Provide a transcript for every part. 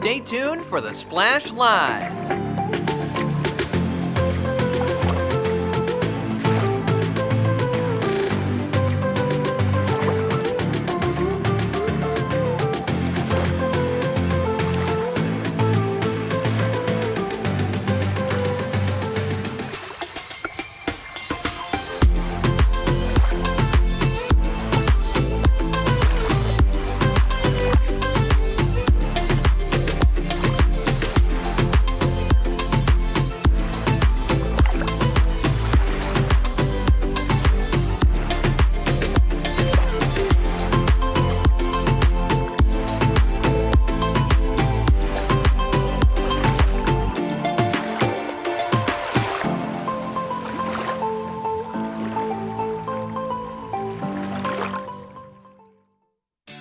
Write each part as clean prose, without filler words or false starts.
Stay tuned for the Splash Live.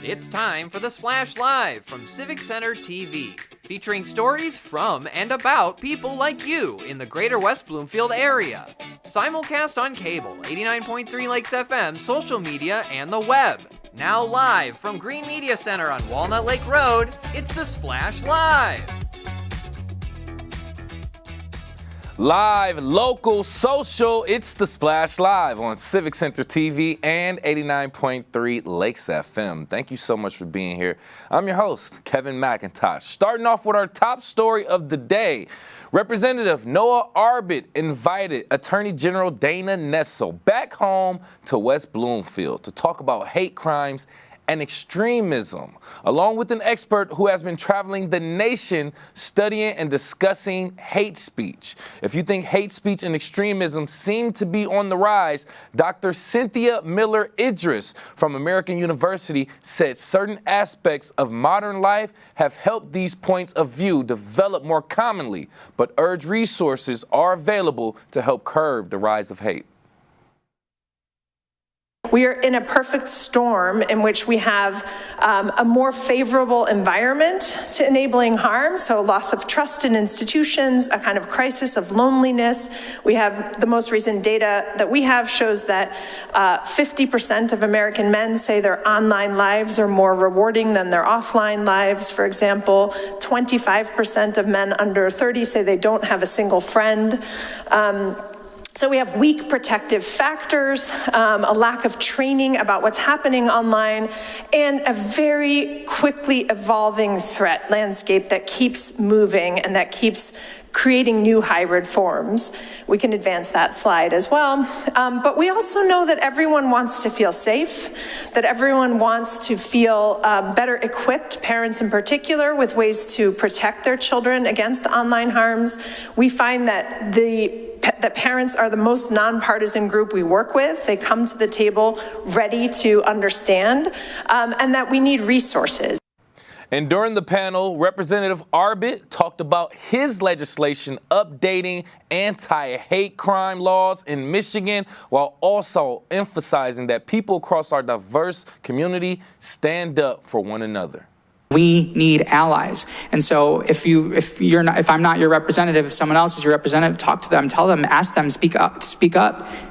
It's time for the Splash Live from Civic Center TV, featuring stories from and about people like you in the Greater West Bloomfield area. Simulcast on cable, 89.3 Lakes FM, social media, and the web. Now live from Green Media Center on Walnut Lake Road, it's the Splash Live. Live, local, social, it's the Splash Live on Civic Center TV and 89.3 Lakes FM. Thank you so much for being here. I'm your host, Kevin McIntosh. Starting off with our top story of the day. Representative Noah Arbit invited Attorney General Dana Nessel back home to West Bloomfield to talk about hate crimes and extremism, along with an expert who has been traveling the nation studying and discussing hate speech. If you think hate speech and extremism seem to be on the rise, Dr. Cynthia Miller Idris from American University said certain aspects of modern life have helped these points of view develop more commonly, but urged resources are available to help curb the rise of hate. We are in a perfect storm in which we have a more favorable environment to enabling harm, so loss of trust in institutions, a kind of crisis of loneliness. We have the most recent data that we have shows that 50% of American men say their online lives are more rewarding than their offline lives. For example, 25% of men under 30 say they don't have a single friend. So we have weak protective factors, a lack of training about what's happening online, and a very quickly evolving threat landscape that keeps moving and that keeps creating new hybrid forms. We can advance that slide as well. But we also know that everyone wants to feel safe, that everyone wants to feel better equipped, parents in particular, with ways to protect their children against online harms. We find that that parents are the most nonpartisan group we work with. They come to the table ready to understand, and that we need resources. And during the panel, Representative Arbit talked about his legislation updating anti-hate crime laws in Michigan, while also emphasizing that people across our diverse community stand up for one another. We need allies. And so if I'm not your representative, if someone else is your representative, talk to them, tell them, ask them, speak up.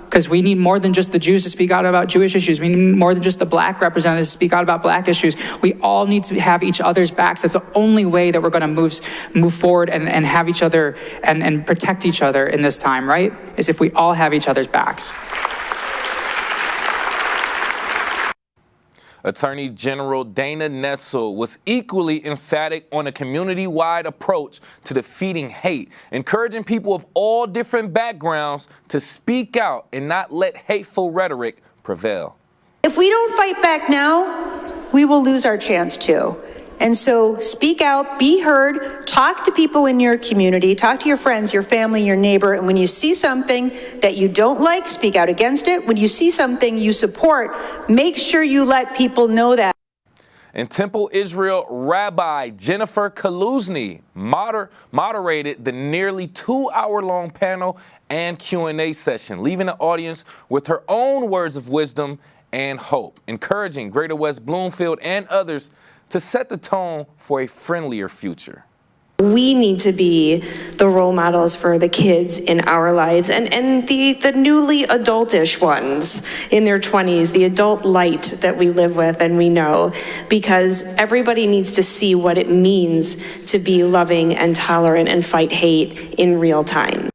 Because we need more than just the Jews to speak out about Jewish issues. We need more than just the black representatives to speak out about black issues. We all need to have each other's backs. That's the only way that we're going to move forward and have each other and protect each other in this time, right? Is if we all have each other's backs. Attorney General Dana Nessel was equally emphatic on a community-wide approach to defeating hate, encouraging people of all different backgrounds to speak out and not let hateful rhetoric prevail. If we don't fight back now, we will lose our chance to. And so speak out, be heard, talk to people in your community, talk to your friends, your family, your neighbor, and when you see something that you don't like, speak out against it. When you see something you support, make sure you let people know that. And Temple Israel Rabbi Jennifer Kaluzny moderated the nearly 2-hour-long panel and Q&A session, leaving the audience with her own words of wisdom and hope, encouraging Greater West Bloomfield and others to set the tone for a friendlier future. We need to be the role models for the kids in our lives and the newly adultish ones in their 20s, the adult light that we live with and we know, because everybody needs to see what it means to be loving and tolerant and fight hate in real time.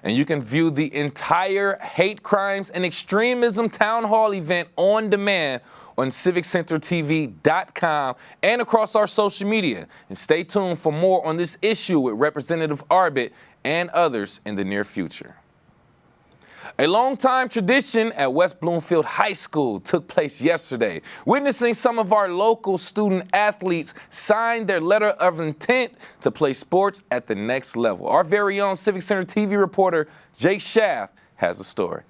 And you can view the entire Hate Crimes and Extremism Town Hall event on demand on civiccentertv.com and across our social media. And stay tuned for more on this issue with Representative Arbit and others in the near future. A longtime tradition at West Bloomfield High School took place yesterday, witnessing some of our local student athletes sign their letter of intent to play sports at the next level. Our very own Civic Center TV reporter, Jake Schaff, has a story.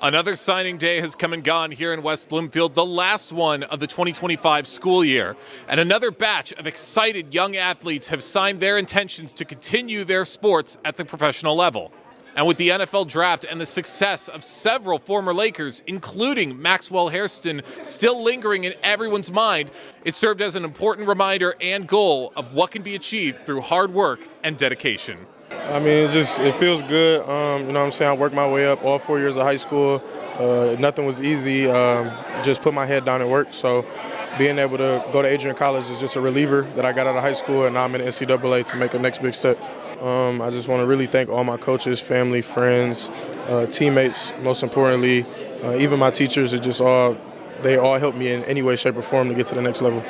Another signing day has come and gone here in West Bloomfield, the last one of the 2025 school year. And another batch of excited young athletes have signed their intentions to continue their sports at the professional level. And with the NFL draft and the success of several former Lakers, including Maxwell Hairston, still lingering in everyone's mind, it served as an important reminder and goal of what can be achieved through hard work and dedication. I mean, it feels good. You know what I'm saying? I worked my way up all 4 years of high school. Nothing was easy. Just put my head down and work. So being able to go to Adrian College is just a reliever that I got out of high school, and now I'm in the NCAA to make a next big step. I just want to really thank all my coaches, family, friends, teammates, most importantly, even my teachers. They all helped me in any way, shape, or form to get to the next level.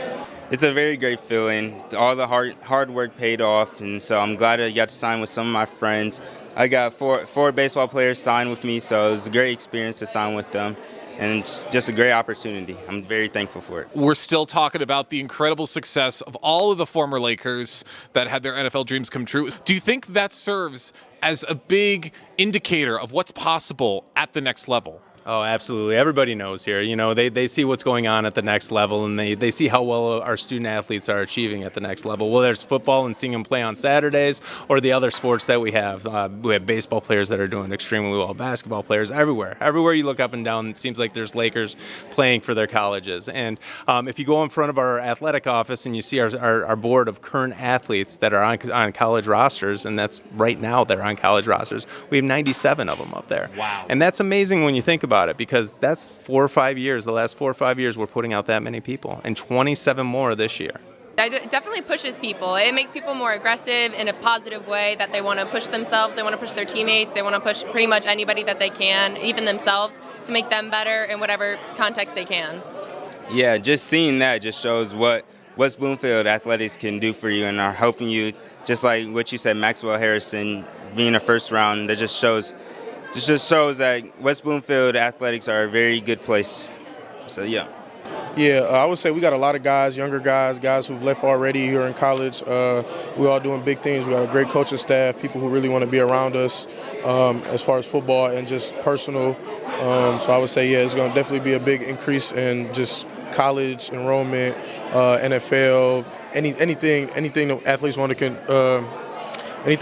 It's a very great feeling. All the hard work paid off, and so I'm glad I got to sign with some of my friends. I got four baseball players signed with me, so it was a great experience to sign with them, and it's just a great opportunity. I'm very thankful for it. We're still talking about the incredible success of all of the former Lakers that had their NFL dreams come true. Do you think that serves as a big indicator of what's possible at the next level? Oh, absolutely. Everybody knows here. You know, they see what's going on at the next level, and they see how well our student athletes are achieving at the next level. Whether it's football and seeing them play on Saturdays, or the other sports that we have. We have baseball players that are doing extremely well, basketball players everywhere. Everywhere you look up and down, it seems like there's Lakers playing for their colleges. And if you go in front of our athletic office and you see our board of current athletes that are on college rosters, and that's right now they're on college rosters, we have 97 of them up there. Wow. And that's amazing when you think about it, because that's 4 or 5 years. The last 4 or 5 years, we're putting out that many people, and 27 more this year. It definitely pushes people. It makes people more aggressive in a positive way, that they want to push themselves, they want to push their teammates, they want to push pretty much anybody that they can, even themselves, to make them better in whatever context they can. Yeah, just seeing that just shows what West Bloomfield athletics can do for you, and are helping you, just like what you said, Maxwell Harrison being a first round. That just shows that West Bloomfield athletics are a very good place. So, yeah. Yeah, I would say we got a lot of guys, younger guys who've left already who are in college. We're all doing big things. We got a great coaching staff, people who really want to be around us as far as football and just personal. So I would say, yeah, it's going to definitely be a big increase in just college enrollment, NFL, anything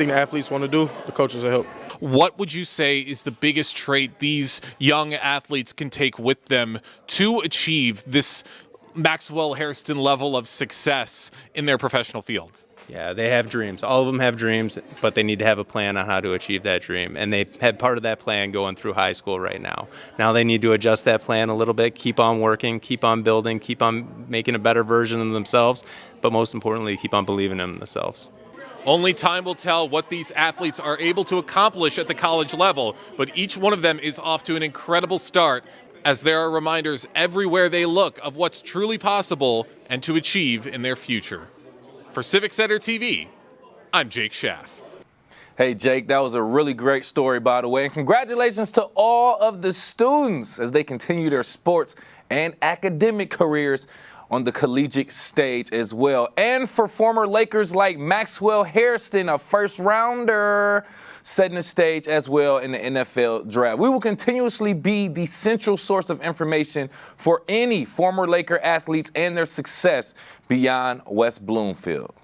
the athletes want to do, the coaches will help. What would you say is the biggest trait these young athletes can take with them to achieve this Maxwell Hairston level of success in their professional field? Yeah, they have dreams. All of them have dreams, but they need to have a plan on how to achieve that dream. And they had part of that plan going through high school right now. Now they need to adjust that plan a little bit, keep on working, keep on building, keep on making a better version of themselves, but most importantly, keep on believing in themselves. Only time will tell what these athletes are able to accomplish at the college level, but each one of them is off to an incredible start, as there are reminders everywhere they look of what's truly possible and to achieve in their future. For Civic Center TV, I'm Jake Schaff. Hey, Jake, that was a really great story, by the way. And congratulations to all of the students as they continue their sports and academic careers on the collegiate stage as well. And for former Lakers like Maxwell Hairston, a first rounder, setting the stage as well in the NFL draft. We will continuously be the central source of information for any former Laker athletes and their success beyond West Bloomfield.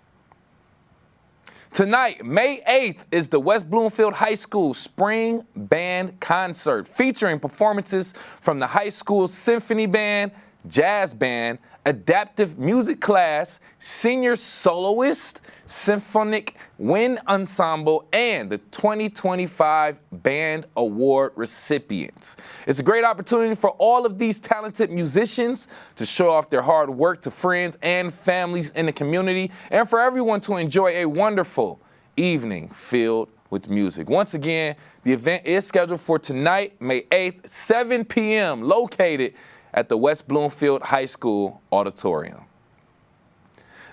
Tonight, May 8th, is the West Bloomfield High School Spring Band Concert featuring performances from the high school symphony band, jazz band, adaptive music class, senior soloist, symphonic wind ensemble, and the 2025 Band Award recipients. It's a great opportunity for all of these talented musicians to show off their hard work to friends and families in the community, and for everyone to enjoy a wonderful evening filled with music. Once again, the event is scheduled for tonight, May 8th, 7 p.m., located at the West Bloomfield High School Auditorium.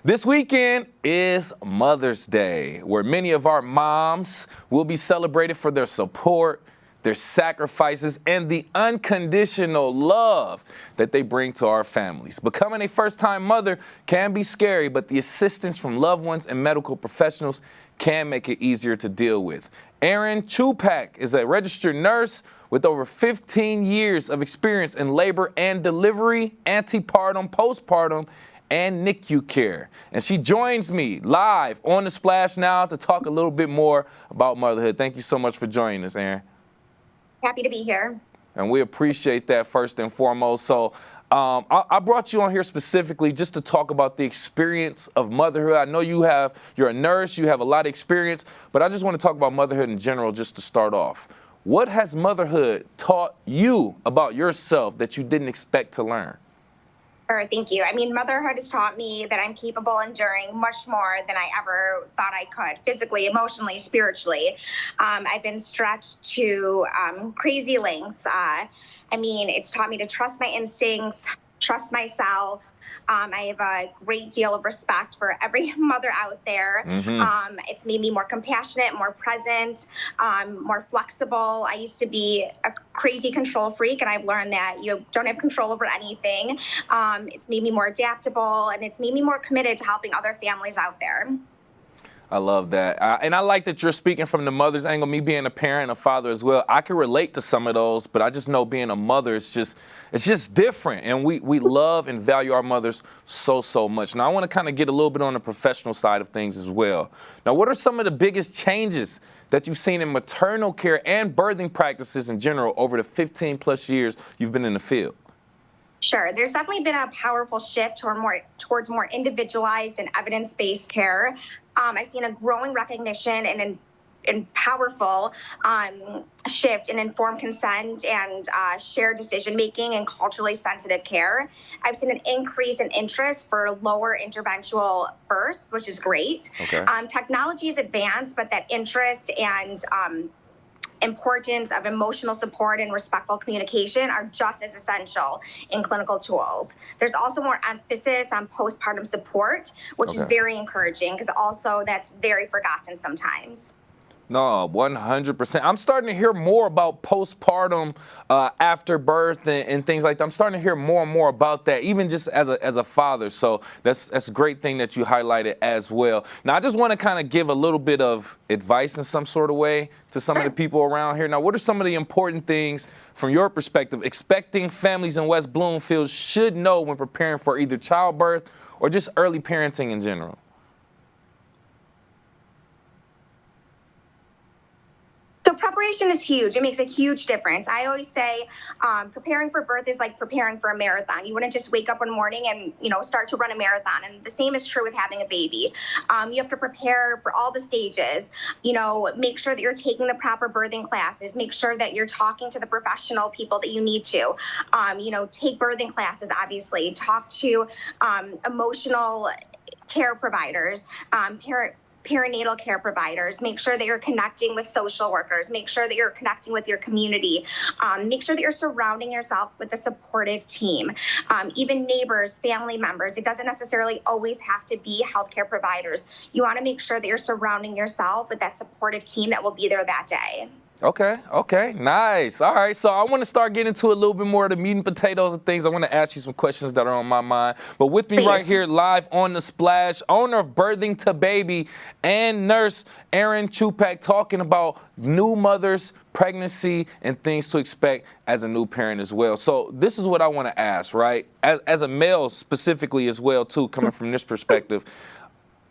This weekend is Mother's Day, where many of our moms will be celebrated for their support, their sacrifices, and the unconditional love that they bring to our families. Becoming a first-time mother can be scary, but the assistance from loved ones and medical professionals can make it easier to deal with. Erin Chupak is a registered nurse with over 15 years of experience in labor and delivery, antepartum, postpartum, and NICU care. And she joins me live on The Splash now to talk a little bit more about motherhood. Thank you so much for joining us, Erin. Happy to be here. And we appreciate that first and foremost. So I brought you on here specifically just to talk about the experience of motherhood. I know you're a nurse, you have a lot of experience, but I just want to talk about motherhood in general just to start off. What has motherhood taught you about yourself that you didn't expect to learn? Sure, thank you. I mean, motherhood has taught me that I'm capable of enduring much more than I ever thought I could, physically, emotionally, spiritually. I've been stretched to crazy lengths. It's taught me to trust my instincts, trust myself. I have a great deal of respect for every mother out there. Mm-hmm. It's made me more compassionate, more present, more flexible. I used to be a crazy control freak, and I've learned that you don't have control over anything. It's made me more adaptable, and it's made me more committed to helping other families out there. I love that. And I like that you're speaking from the mother's angle. Me being a parent, a father as well, I can relate to some of those, but I just know being a mother is just different. And we love and value our mothers so much. Now, I want to kind of get a little bit on the professional side of things as well. Now, what are some of the biggest changes that you've seen in maternal care and birthing practices in general over the 15 plus years you've been in the field? Sure. There's definitely been a powerful shift towards more individualized and evidence-based care. I've seen a growing recognition and powerful shift in informed consent and shared decision-making and culturally sensitive care. I've seen an increase in interest for lower interventional births, which is great. Okay. Technology is advanced, but that interest and importance of emotional support and respectful communication are just as essential in clinical tools. There's also more emphasis on postpartum support, which is very encouraging because also that's very forgotten sometimes. No, 100%. I'm starting to hear more about postpartum after birth and things like that. I'm starting to hear more and more about that, even just as a father. So that's a great thing that you highlighted as well. Now, I just want to kind of give a little bit of advice in some sort of way to some of the people around here. Now, what are some of the important things from your perspective expecting families in West Bloomfield should know when preparing for either childbirth or just early parenting in general? So preparation is huge. It makes a huge difference. I always say preparing for birth is like preparing for a marathon. You wouldn't just wake up one morning and, start to run a marathon. And the same is true with having a baby. You have to prepare for all the stages. Make sure that you're taking the proper birthing classes. Make sure that you're talking to the professional people that you need to. Take birthing classes, obviously. Talk to emotional care providers, perinatal care providers. Make sure that you're connecting with social workers. Make sure that you're connecting with your community. Make sure that you're surrounding yourself with a supportive team. Even neighbors, family members. It doesn't necessarily always have to be healthcare providers. You want to make sure that you're surrounding yourself with that supportive team that will be there that day. Okay, nice. All right, so I want to start getting into a little bit more of the meat and potatoes of things. I want to ask you some questions that are on my mind. But with me right here live on The Splash, owner of Birthing to Baby and nurse Erin Chupak, talking about new mothers, pregnancy, and things to expect as a new parent as well. So this is what I want to ask, right? As a male specifically as well, too, coming from this perspective,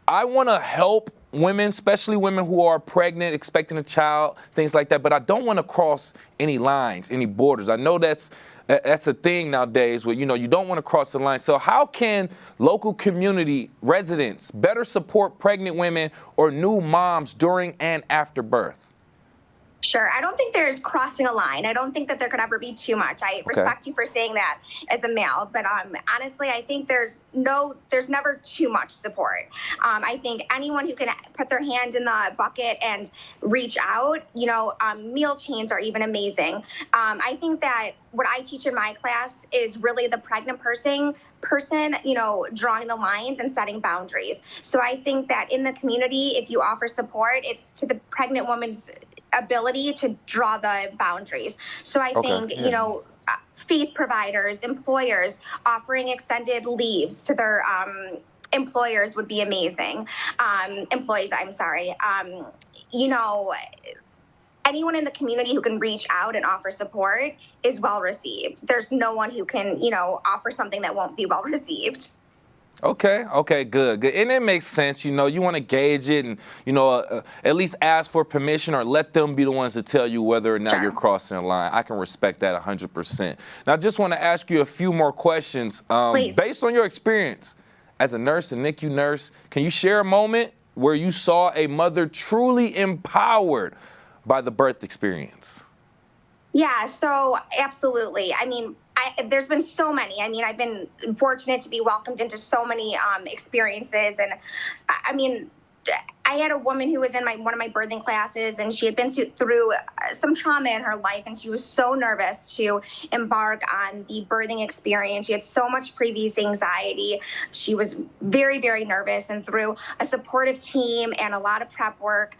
I want to help women, especially women who are pregnant, expecting a child, things like that, but I don't want to cross any lines, any borders. I know that's a thing nowadays where, you don't want to cross the line. So how can local community residents better support pregnant women or new moms during and after birth? Sure. I don't think there's crossing a line. I don't think that there could ever be too much. I respect you for saying that as a male, but honestly, I think there's never too much support. I think anyone who can put their hand in the bucket and reach out, meal chains are even amazing. I think that what I teach in my class is really the pregnant person, drawing the lines and setting boundaries. So I think that in the community, if you offer support, it's to the pregnant woman's ability to draw the boundaries. So I think, faith providers, employers offering extended leaves to their employers would be amazing. Employees, I'm sorry. Anyone in the community who can reach out and offer support is well received. There's no one who can, offer something that won't be well received. Okay, good. And it makes sense, you want to gauge it and, at least ask for permission or let them be the ones to tell you whether or not you're crossing the line. I can respect that 100%. Now, I just want to ask you a few more questions. Based on your experience as a nurse, a NICU nurse, can you share a moment where you saw a mother truly empowered by the birth experience? Yeah, so absolutely. I mean, there's been so many. I mean, I've been fortunate to be welcomed into so many experiences. And I had a woman who was in one of my birthing classes, and she had been through some trauma in her life, and she was so nervous to embark on the birthing experience. She had so much previous anxiety. She was very, very nervous, and through a supportive team and a lot of prep work,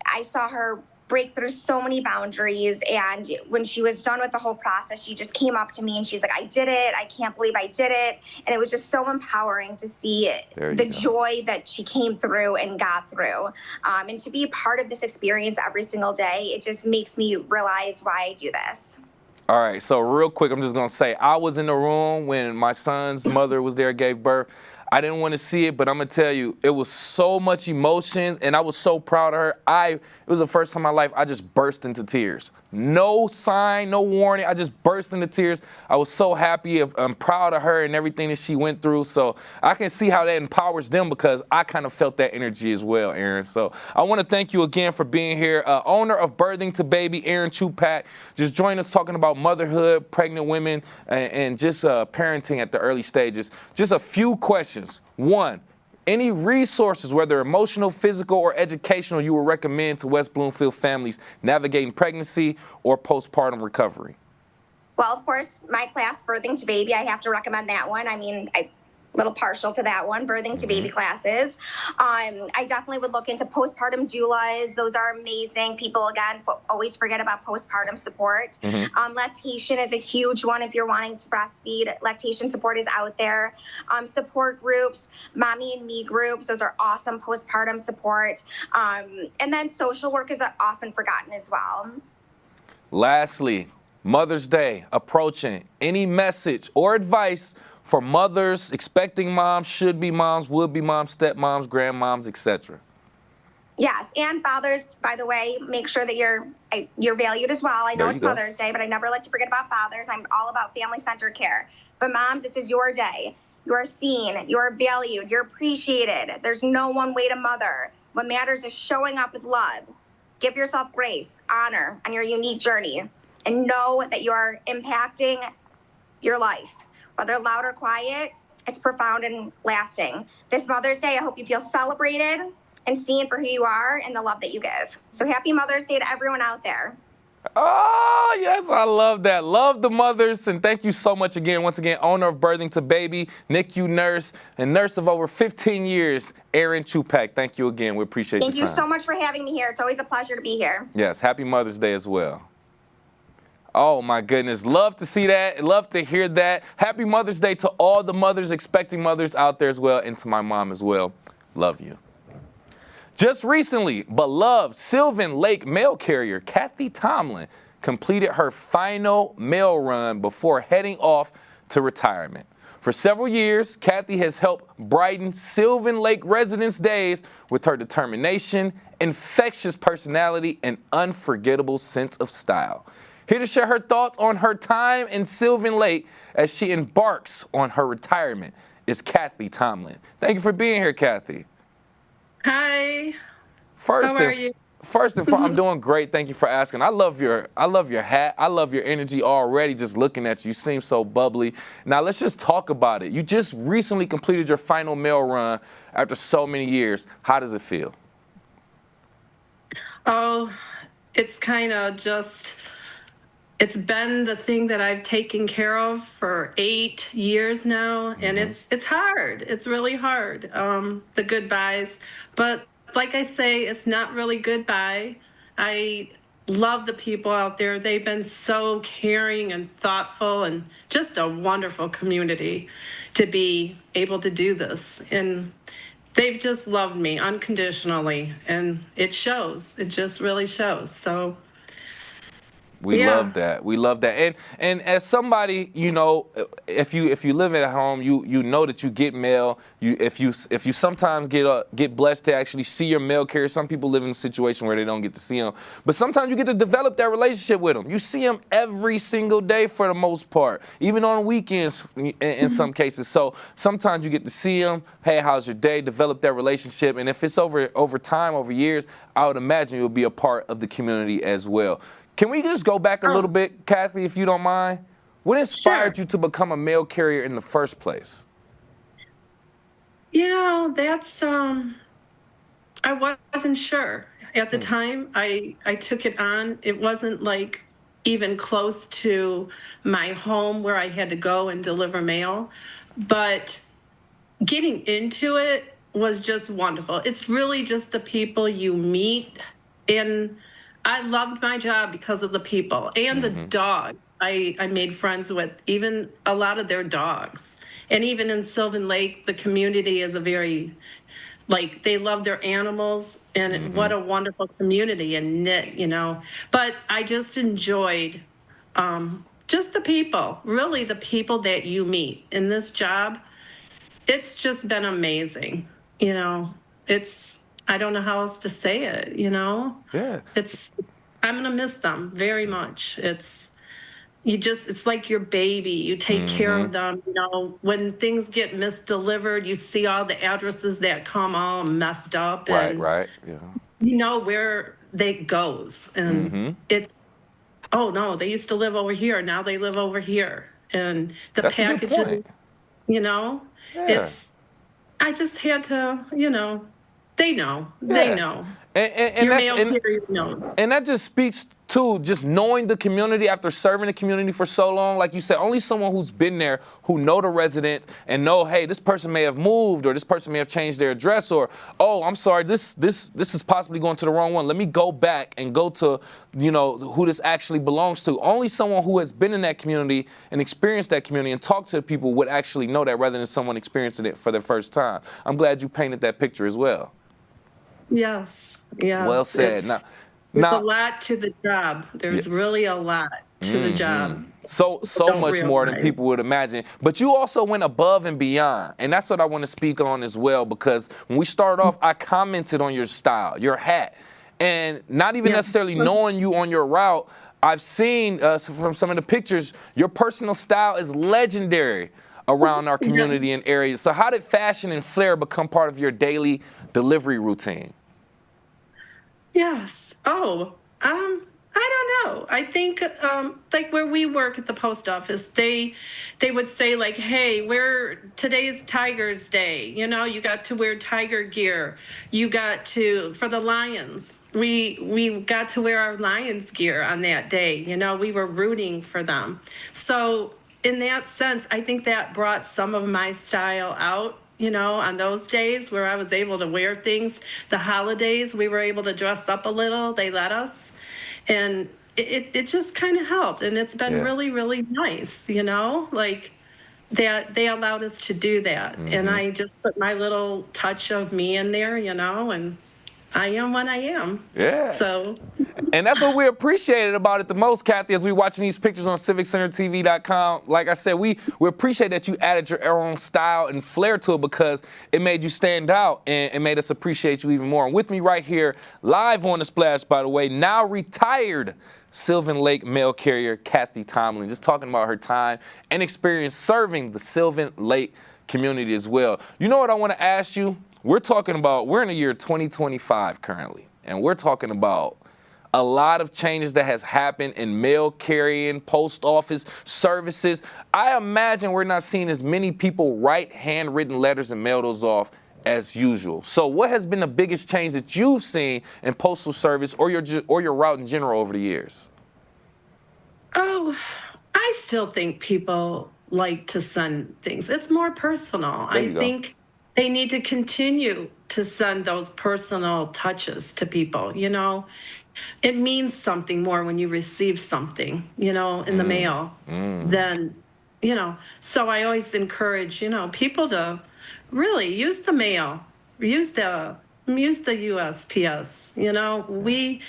I saw her break through so many boundaries. And when she was done with the whole process, she just came up to me and she's like, I did it. I can't believe I did it. And it was just so empowering to see the joy that she came through and got through. And to be a part of this experience every single day, it just makes me realize why I do this. All right, so real quick, I'm just going to say, I was in the room when my son's mother was there, gave birth. I didn't want to see it, but I'm going to tell you, it was so much emotions, and I was so proud of her. It was the first time in my life I just burst into tears. No sign, no warning. I just burst into tears. I was so happy. I'm proud of her and everything that she went through. So I can see how that empowers them because I kind of felt that energy as well, Aaron. So I want to thank you again for being here. Owner of Birthing to Baby, Aaron Chupak, just joined us talking about motherhood, pregnant women, and just parenting at the early stages. Just a few questions. One, any resources, whether emotional, physical, or educational, you would recommend to West Bloomfield families navigating pregnancy or postpartum recovery? Well, of course, my class, Birthing to Baby, I have to recommend that one. I mean, I'm a little partial to that one, Birthing to Baby classes. I definitely would look into postpartum doulas. Those are amazing. People, again, always forget about postpartum support. Lactation is a huge one if you're wanting to breastfeed. Lactation support is out there. Support groups, Mommy and Me groups, those are awesome postpartum support. And then social work is often forgotten as well. Lastly, Mother's Day approaching. Any message or advice for mothers, expecting moms, should-be moms, would-be moms, stepmoms, grandmoms, etc.? Yes, and fathers, by the way, make sure that you're valued as well. I know it's Mother's Day, but I never like to forget about fathers. I'm all about family-centered care. But moms, this is your day. You are seen, you are valued, you're appreciated. There's no one way to mother. What matters is showing up with love. Give yourself grace, honor on your unique journey, and know that you're impacting your life. Whether loud or quiet, it's profound and lasting. This Mother's Day, I hope you feel celebrated and seen for who you are and the love that you give. So happy Mother's Day to everyone out there. Oh, yes, I love that. Love the mothers, and thank you so much again. Once again, owner of Birthing to Baby, NICU nurse, and nurse of over 15 years, Aaron Chupak. Thank you again. We appreciate your time. Thank you so much for having me here. It's always a pleasure to be here. Yes, happy Mother's Day as well. Oh, my goodness. Love to see that. Love to hear that. Happy Mother's Day to all the mothers, expecting mothers out there as well, and to my mom as well. Love you. Just recently, beloved Sylvan Lake mail carrier Kathy Tomlin completed her final mail run before heading off to retirement. For several years, Kathy has helped brighten Sylvan Lake residents' days with her determination, infectious personality, and unforgettable sense of style. Here to share her thoughts on her time in Sylvan Lake as she embarks on her retirement is Kathy Tomlin. Thank you for being here, Kathy. Hi. How are you? First and foremost, I'm doing great. Thank you for asking. I love your hat. I love your energy already just looking at you. You seem so bubbly. Now let's just talk about it. You just recently completed your final mail run after so many years. How does it feel? Oh, it's kind of just, it's been the thing that I've taken care of for 8 years now, and it's hard. It's really hard, the goodbyes. But like I say, it's not really goodbye. I love the people out there. They've been so caring and thoughtful and just a wonderful community to be able to do this. And they've just loved me unconditionally, and it shows. It just really shows. So we love that. We love that. And as somebody, you know, if you live at home, you know that you get mail. If you sometimes get blessed to actually see your mail carrier. Some people live in a situation where they don't get to see them, but sometimes you get to develop that relationship with them. You see them every single day for the most part, even on weekends in some cases. So sometimes you get to see them. Hey, how's your day? Develop that relationship, and if it's over time, over years, I would imagine you'll be a part of the community as well. Can we just go back a little bit, Kathy, if you don't mind? What inspired you to become a mail carrier in the first place? You know, that's, I wasn't sure. At the time I took it on, it wasn't like even close to my home where I had to go and deliver mail. But getting into it was just wonderful. It's really just the people you meet, and I loved my job because of the people and the dogs. I made friends with even a lot of their dogs. And even in Sylvan Lake, the community is a very, like, they love their animals, and what a wonderful community and knit, you know. But I just enjoyed just the people, really the people that you meet in this job. It's just been amazing, you know. I don't know how else to say it, you know? Yeah. I'm gonna miss them very much. It's like your baby. You take care of them, you know. When things get misdelivered, you see all the addresses that come all messed up. Right, yeah. You know where they goes. And it's, oh no, they used to live over here, now they live over here. And the That's a good packaging, point. you know, I just had to, you know, they know. And Your mail carrier knows. And that just speaks to just knowing the community after serving the community for so long. Like you said, only someone who's been there, who know the residents and know, hey, this person may have moved, or this person may have changed their address, or, oh, I'm sorry, this is possibly going to the wrong one. Let me go back and go to, you know, who this actually belongs to. Only someone who has been in that community and experienced that community and talked to the people would actually know that, rather than someone experiencing it for the first time. I'm glad you painted that picture as well. Yes. Well said. There's Now, a lot to the job. There's really a lot to the job. So much more than people would imagine. But you also went above and beyond. And that's what I want to speak on as well, because when we started off, I commented on your style, your hat. And not even necessarily knowing you on your route, I've seen from some of the pictures, your personal style is legendary around our community and areas. So how did fashion and flair become part of your daily delivery routine? Yes. Oh, I don't know. I think like where we work at the post office, they would say like, hey, today's Tiger's Day. You know, you got to wear tiger gear. You got to, for the Lions, we got to wear our Lions gear on that day. You know, we were rooting for them. So in that sense, I think that brought some of my style out. You know, on those days where I was able to wear things, the holidays, we were able to dress up a little, they let us. And it just kind of helped. And it's been really, really nice, you know, like that they allowed us to do that. And I just put my little touch of me in there, you know, and I am what I am. Yeah. So. And that's what we appreciated about it the most, Kathy, as we watching these pictures on CivicCenterTV.com. Like I said, we appreciate that you added your own style and flair to it because it made you stand out and it made us appreciate you even more. And with me right here, live on the Splash, by the way, now retired Sylvan Lake mail carrier Kathy Tomlin, just talking about her time and experience serving the Sylvan Lake community as well. You know what I want to ask you? We're in the year 2025 currently, and we're talking about a lot of changes that has happened in mail carrying, post office services. I imagine we're not seeing as many people write handwritten letters and mail those off as usual. So what has been the biggest change that you've seen in postal service or your route in general over the years? Oh, I still think people like to send things. It's more personal. I think they need to continue to send those personal touches to people, you know. It means something more when you receive something, you know, in the mail than, you know. So I always encourage, you know, people to really use the mail, use the USPS, you know. We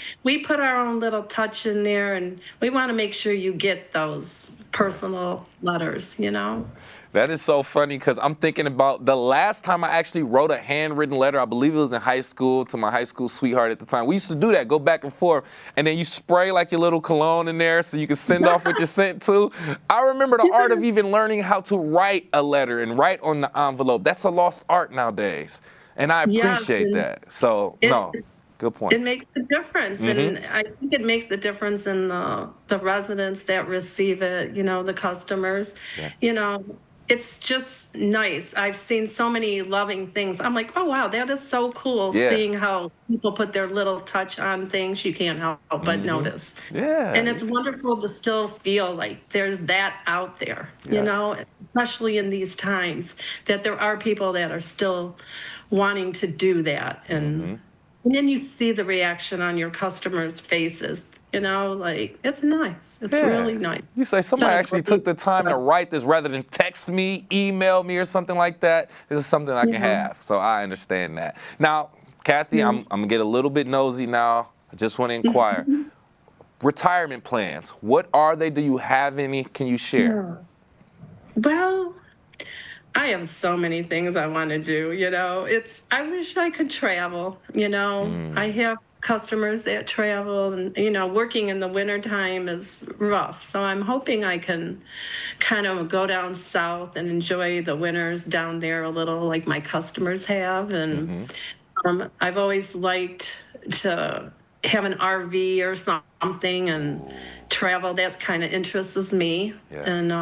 put our own little touch in there, and we want to make sure you get those personal letters, you know. That is so funny because I'm thinking about the last time I actually wrote a handwritten letter. I believe it was in high school to my high school sweetheart at the time. We used to do that, go back and forth, and then you spray like your little cologne in there so you can send off what you sent to. I remember the art of even learning how to write a letter and write on the envelope. That's a lost art nowadays, and I appreciate that. So, good point. It makes a difference, and I think it makes a difference in the residents that receive it, you know, the customers, you know. It's just nice. I've seen so many loving things. I'm like, oh, wow, that is so cool seeing how people put their little touch on things you can't help but notice. Yeah. And it's wonderful to still feel like there's that out there, you know, especially in these times, that there are people that are still wanting to do that. And then you see the reaction on your customers' faces. You know, like, it's nice. It's really nice. You say somebody actually took the time to write this rather than text me, email me, or something like that. This is something I can have. So I understand that. Now, Kathy, I'm going to get a little bit nosy now. I just want to inquire. Retirement plans. What are they? Do you have any? Can you share? Well, I have so many things I want to do, you know. I wish I could travel, you know. I have customers that travel, and, you know, working in the wintertime is rough. So I'm hoping I can kind of go down south and enjoy the winters down there a little like my customers have. And I've always liked to have an RV or something and travel. That kind of interests me. And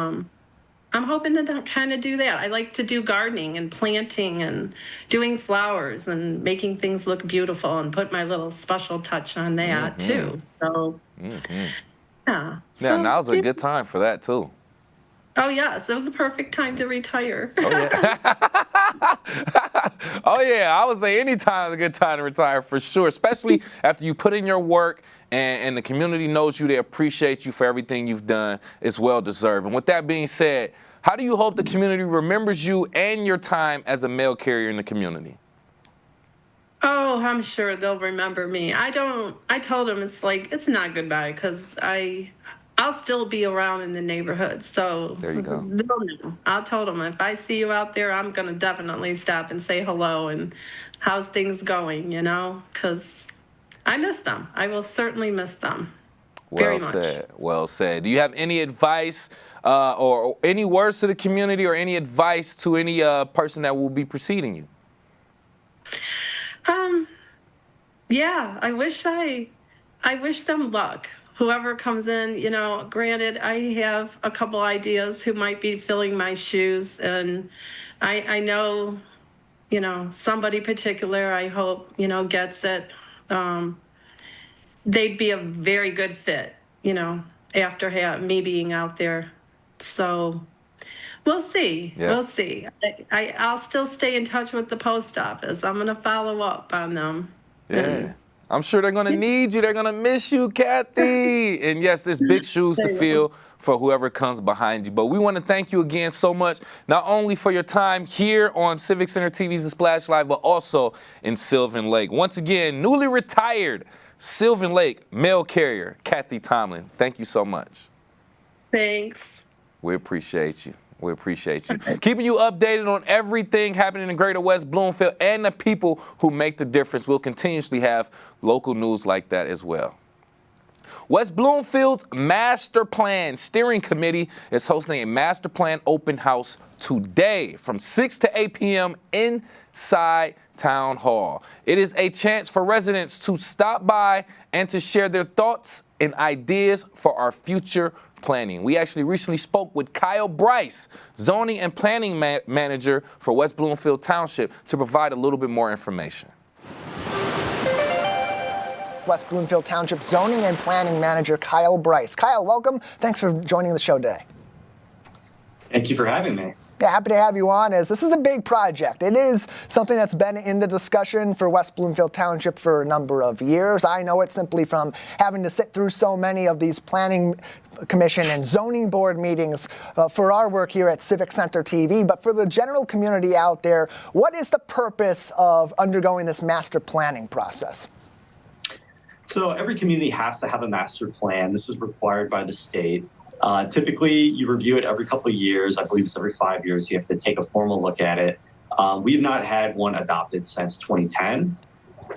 I'm hoping to kind of do that. I like to do gardening and planting and doing flowers and making things look beautiful and put my little special touch on that too. So, yeah. So, now's a good time for that too. Oh, yes. It was the perfect time to retire. Oh, yeah. Oh, yeah. I would say any time is a good time to retire for sure, especially after you put in your work and the community knows you. They appreciate you for everything you've done. It's well-deserved. And with that being said, how do you hope the community remembers you and your time as a mail carrier in the community? Oh, I'm sure they'll remember me. I told them it's not goodbye because I'll still be around in the neighborhood. So there you go. They'll know. I told them if I see you out there, I'm going to definitely stop and say hello and how's things going, you know, because I miss them. I will certainly miss them. Very much. Well said. Well said. Do you have any advice or any words to the community or any advice to any person that will be preceding you? Yeah, I wish them luck. Whoever comes in, you know, granted, I have a couple ideas who might be filling my shoes, and I know, you know, somebody particular, I hope, you know, gets it. They'd be a very good fit, you know, after me being out there. So we'll see. Yeah. We'll see. I'll still stay in touch with the post office. I'm going to follow up on them. Yeah. I'm sure they're going to need you. They're going to miss you, Kathy. And yes, there's big shoes to fill for whoever comes behind you. But we want to thank you again so much, not only for your time here on Civic Center TV's The Splash Live, but also in Sylvan Lake. Once again, newly retired Sylvan Lake mail carrier, Kathy Tomlin. Thank you so much. Thanks. We appreciate you. We appreciate you. Keeping you updated on everything happening in Greater West Bloomfield and the people who make the difference. We'll continuously have local news like that as well. West Bloomfield's Master Plan Steering Committee is hosting a Master Plan open house today from 6 to 8 p.m. inside Town Hall. It is a chance for residents to stop by and to share their thoughts and ideas for our future planning. We actually recently spoke with Kyle Bryce, zoning and planning manager for West Bloomfield Township, to provide a little bit more information. West Bloomfield Township zoning and planning manager Kyle Bryce. Kyle, welcome. Thanks for joining the show today. Thank you for having me. Yeah, happy to have you on, as this is a big project. It is something that's been in the discussion for West Bloomfield Township for a number of years. I know it simply from having to sit through so many of these planning commission and zoning board meetings for our work here at Civic Center TV. But for the general community out there, what is the purpose of undergoing this master planning process? So every community has to have a master plan. This is required by the state. Typically, you review it every couple of years. I believe it's every 5 years. You have to take a formal look at it. We've not had one adopted since 2010.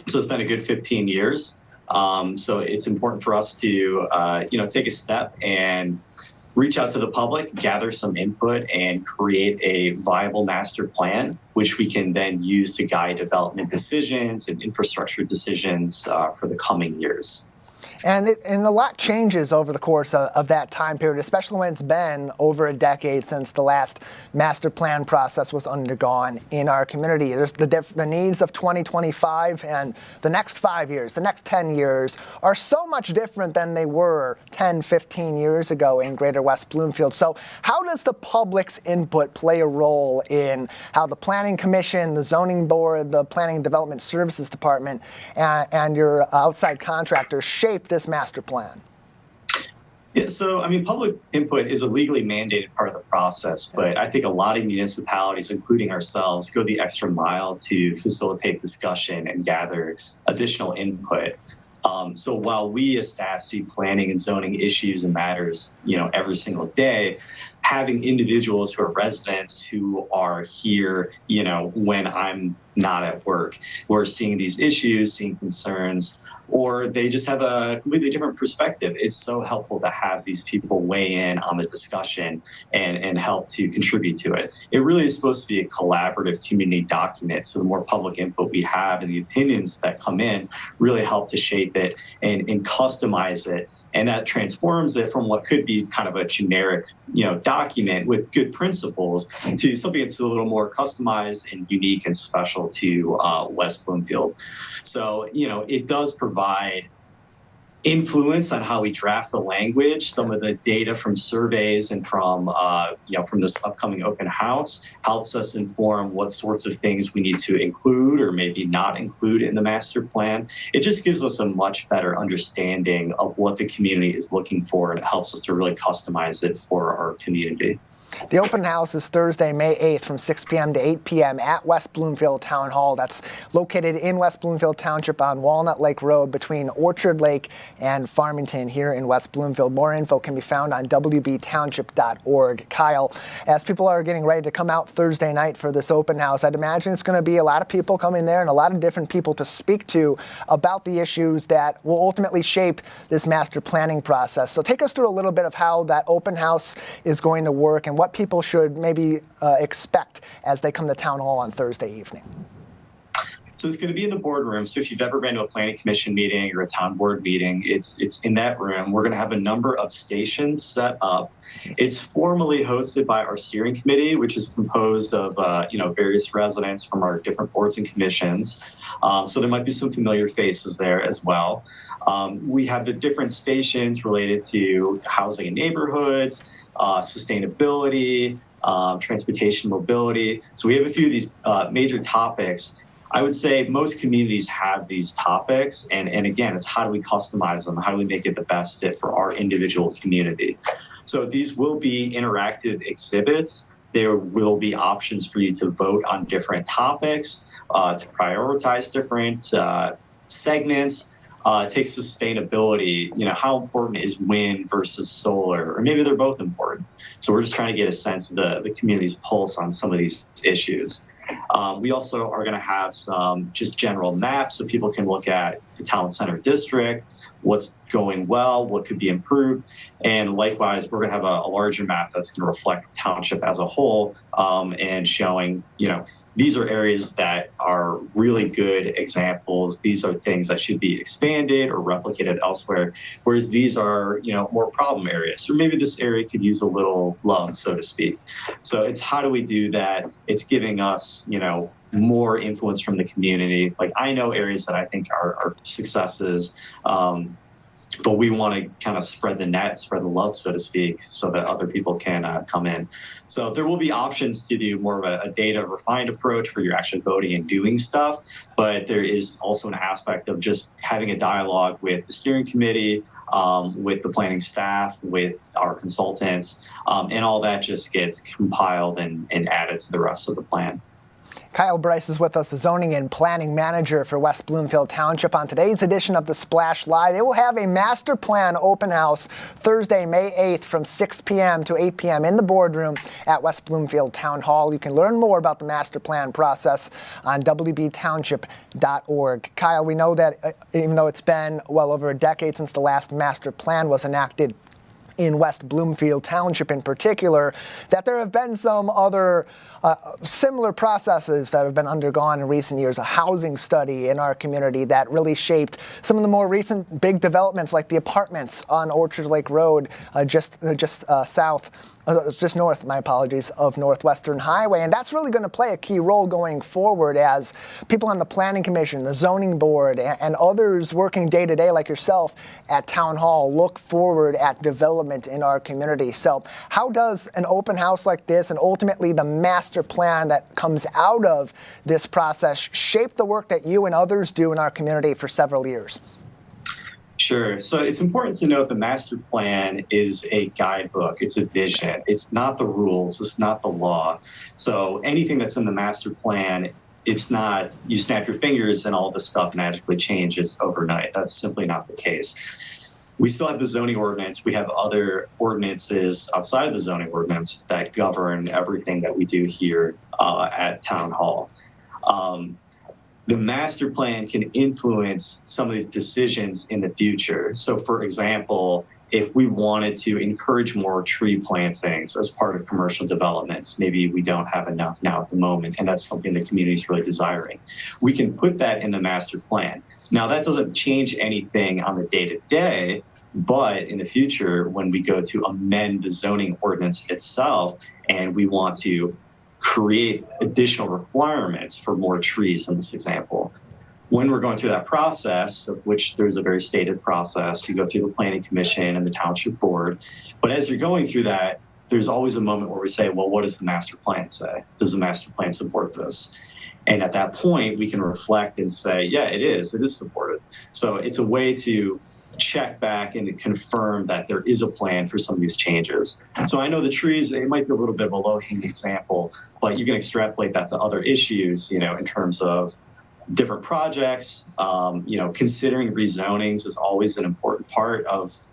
So it's been a good 15 years. So it's important for us to, take a step and reach out to the public, gather some input, and create a viable master plan, which we can then use to guide development decisions and infrastructure decisions for the coming years. And a lot changes over the course of that time period, especially when it's been over a decade since the last master plan process was undergone in our community. There's the needs of 2025 and the next 5 years, the next 10 years are so much different than they were 10, 15 years ago in Greater West Bloomfield. So how does the public's input play a role in how the Planning Commission, the Zoning Board, the Planning and Development Services Department, and your outside contractors shape this master plan? Yeah, so public input is a legally mandated part of the process, but I think a lot of municipalities, including ourselves, go the extra mile to facilitate discussion and gather additional input. So while we as staff see planning and zoning issues and matters, every single day, having individuals who are residents who are here, when I'm not at work, who are seeing these issues, seeing concerns, or they just have a completely different perspective. It's so helpful to have these people weigh in on the discussion and help to contribute to it. It really is supposed to be a collaborative community document. So the more public input we have and the opinions that come in really help to shape it and customize it. And that transforms it from what could be kind of a generic, document with good principles to something that's a little more customized and unique and special to West Bloomfield. So, it does provide influence on how we draft the language. Some of the data from surveys and from this upcoming open house helps us inform what sorts of things we need to include or maybe not include in the master plan. It just gives us a much better understanding of what the community is looking for, and it helps us to really customize it for our community. The open house is Thursday, May 8th from 6 p.m. to 8 p.m. at West Bloomfield Town Hall. That's located in West Bloomfield Township on Walnut Lake Road between Orchard Lake and Farmington here in West Bloomfield. More info can be found on wbtownship.org. Kyle, as people are getting ready to come out Thursday night for this open house, I'd imagine it's going to be a lot of people coming there and a lot of different people to speak to about the issues that will ultimately shape this master planning process. So take us through a little bit of how that open house is going to work and what people should maybe expect as they come to Town Hall on Thursday evening. So it's going to be in the boardroom. So if you've ever been to a planning commission meeting or a town board meeting, it's in that room. We're going to have a number of stations set up. It's formally hosted by our steering committee, which is composed of various residents from our different boards and commissions. So there might be some familiar faces there as well. We have the different stations related to housing and neighborhoods, sustainability, transportation mobility. So we have a few of these major topics. I would say most communities have these topics, and again, it's how do we customize them? How do we make it the best fit for our individual community? So these will be interactive exhibits. There will be options for you to vote on different topics, to prioritize different segments. Take sustainability, how important is wind versus solar, or maybe they're both important. So we're just trying to get a sense of the community's pulse on some of these issues. We also are going to have some just general maps so people can look at the town center district, what's going well, what could be improved. And likewise, we're going to have a larger map that's going to reflect the township as a whole, and showing, these are areas that are really good examples. These are things that should be expanded or replicated elsewhere, whereas these are, more problem areas. Or maybe this area could use a little love, so to speak. So it's how do we do that? It's giving us, more influence from the community. Like I know areas that I think are successes, but we want to kind of spread the net, spread the love, so to speak, so that other people can come in. So there will be options to do more of a data refined approach where you're actually voting and doing stuff. But there is also an aspect of just having a dialogue with the steering committee, with the planning staff, with our consultants, and all that just gets compiled and added to the rest of the plan. Kyle Bryce is with us, the zoning and planning manager for West Bloomfield Township. On today's edition of the Splash Live, they will have a master plan open house Thursday, May 8th from 6 p.m. to 8 p.m. in the boardroom at West Bloomfield Town Hall. You can learn more about the master plan process on wbtownship.org. Kyle, we know that even though it's been well over a decade since the last master plan was enacted in West Bloomfield Township in particular, that there have been some other similar processes that have been undergone in recent years. A housing study in our community that really shaped some of the more recent big developments, like the apartments on Orchard Lake Road, just north, my apologies, of Northwestern Highway. And that's really going to play a key role going forward as people on the Planning Commission, the Zoning Board, and others working day to day like yourself at Town Hall look forward at development in our community. So how does an open house like this and ultimately the master plan that comes out of this process shape the work that you and others do in our community for several years? Sure. So it's important to note the master plan is a guidebook. It's a vision. It's not the rules. It's not the law. So anything that's in the master plan, it's not you snap your fingers and all this stuff magically changes overnight. That's simply not the case. We still have the zoning ordinance. We have other ordinances outside of the zoning ordinance that govern everything that we do here at Town Hall. The master plan can influence some of these decisions in the future. So for example, if we wanted to encourage more tree plantings as part of commercial developments, maybe we don't have enough now at the moment, and that's something the community is really desiring. We can put that in the master plan. Now that doesn't change anything on the day-to-day, but in the future, when we go to amend the zoning ordinance itself, and we want to create additional requirements for more trees in this example. When we're going through that process, of which there's a very stated process, you go through the Planning Commission and the Township Board. But as you're going through that, there's always a moment where we say, well, what does the master plan say? Does the master plan support this? And at that point, we can reflect and say, yeah, it is supported. So it's a way to check back and confirm that there is a plan for some of these changes. So I know the trees, it might be a little bit of a low-hanging example, but you can extrapolate that to other issues, in terms of different projects. Considering rezonings is always an important part of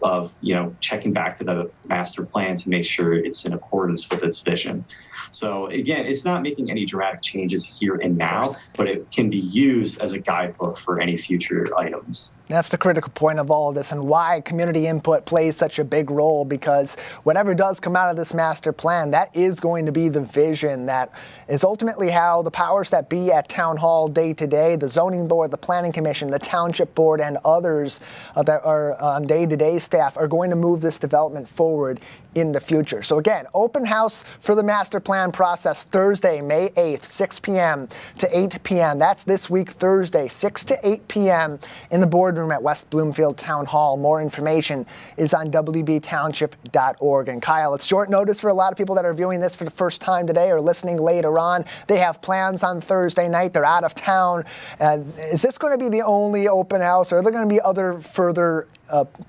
checking back to the master plan to make sure it's in accordance with its vision. So again, it's not making any dramatic changes here and now, but it can be used as a guidebook for any future items. That's the critical point of all of this and why community input plays such a big role, because whatever does come out of this master plan, that is going to be the vision that is ultimately how the powers that be at Town Hall day to day, the Zoning Board, the Planning Commission, the Township Board, and others that are on day-to-day staff are going to move this development forward in the future. So again, open house for the master plan process Thursday, May 8th, 6 p.m. to 8 p.m. That's this week, Thursday, 6 to 8 p.m. in the boardroom at West Bloomfield Town Hall. More information is on wbtownship.org. And Kyle, it's short notice for a lot of people that are viewing this for the first time today or listening later on. They have plans on Thursday night. They're out of town. Is this going to be the only open house, or are there going to be other further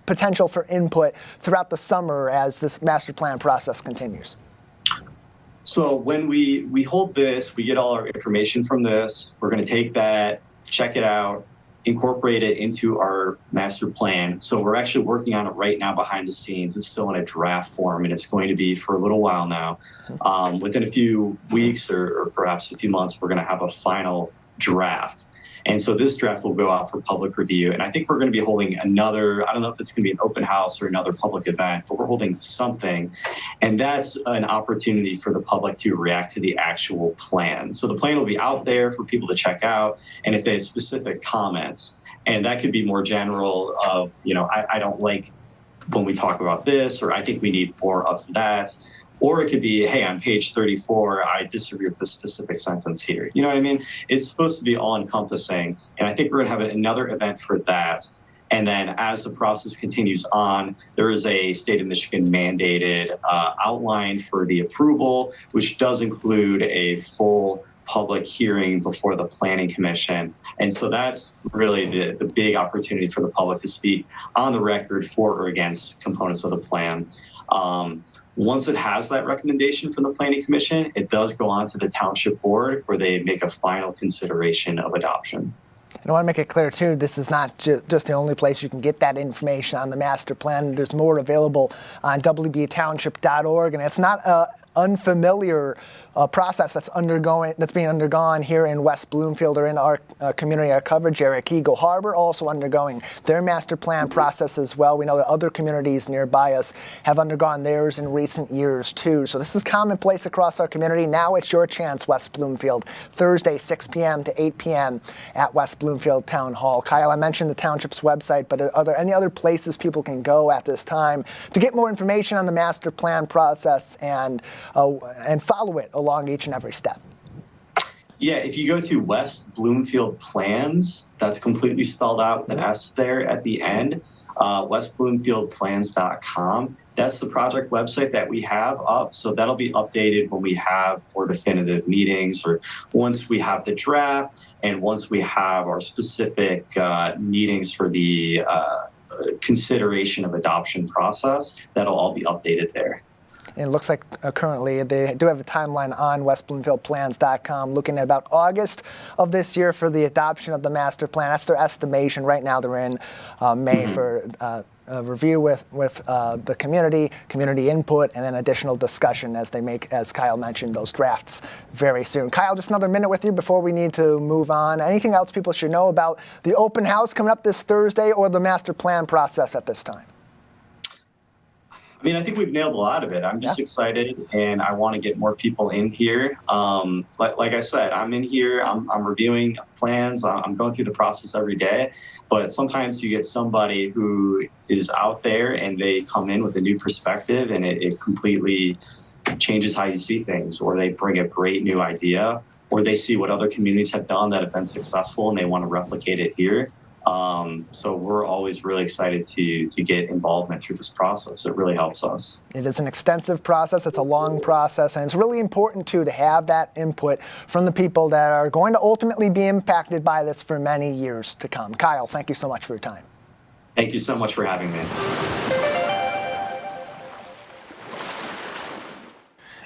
potential for input throughout the summer as this master plan process continues? So when we hold this, we get all our information from this. We're going to take that, check it out, incorporate it into our master plan. So we're actually working on it right now behind the scenes. It's still in a draft form, and it's going to be for a little while now. Within a few weeks or perhaps a few months, we're going to have a final draft. And so this draft will go out for public review. And I think we're going to be holding another, I don't know if it's going to be an open house or another public event, but we're holding something. And that's an opportunity for the public to react to the actual plan. So the plan will be out there for people to check out. And if they have specific comments, and that could be more general of, I don't like when we talk about this, or I think we need more of that. Or it could be, hey, on page 34, I disagree with this specific sentence here. You know what I mean? It's supposed to be all-encompassing. And I think we're going to have another event for that. And then as the process continues on, there is a state of Michigan mandated outline for the approval, which does include a full public hearing before the Planning Commission. And so that's really the big opportunity for the public to speak on the record for or against components of the plan. Once it has that recommendation from the Planning Commission, it does go on to the Township Board where they make a final consideration of adoption. And I want to make it clear, too, this is not just the only place you can get that information on the master plan. There's more available on wbtownship.org, and it's not an unfamiliar process that's being undergone here in West Bloomfield or in our community, our coverage area. Eagle Harbor also undergoing their master plan process as well. We know that other communities nearby us have undergone theirs in recent years too. So this is commonplace across our community. Now it's your chance, West Bloomfield, Thursday, 6 p.m. to 8 p.m. at West Bloomfield Town Hall. Kyle, I mentioned the township's website, but are there any other places people can go at this time to get more information on the master plan process and follow it along each and every step? Yeah, if you go to West Bloomfield Plans, that's completely spelled out with an S there at the end, westbloomfieldplans.com. That's the project website that we have up. So that'll be updated when we have more definitive meetings or once we have the draft and once we have our specific meetings for the consideration of adoption process, that'll all be updated there. And it looks like currently they do have a timeline on westbloomfieldplans.com looking at about August of this year for the adoption of the master plan. That's their estimation. Right now they're in May for a review with the community input, and then additional discussion as they make, as Kyle mentioned, those drafts very soon. Kyle, just another minute with you before we need to move on. Anything else people should know about the open house coming up this Thursday or the master plan process at this time? I mean, I think we've nailed a lot of it. I'm just excited, and I want to get more people in here. Like I said, I'm in here. I'm reviewing plans. I'm going through the process every day. But sometimes you get somebody who is out there, and they come in with a new perspective, and it completely changes how you see things. Or they bring a great new idea, or they see what other communities have done that have been successful, and they want to replicate it here. So we're always really excited to get involvement through this process. It really helps us. It is an extensive process. It's a long process, and it's really important too to have that input from the people that are going to ultimately be impacted by this for many years to come. Kyle, thank you so much for your time. Thank you so much for having me.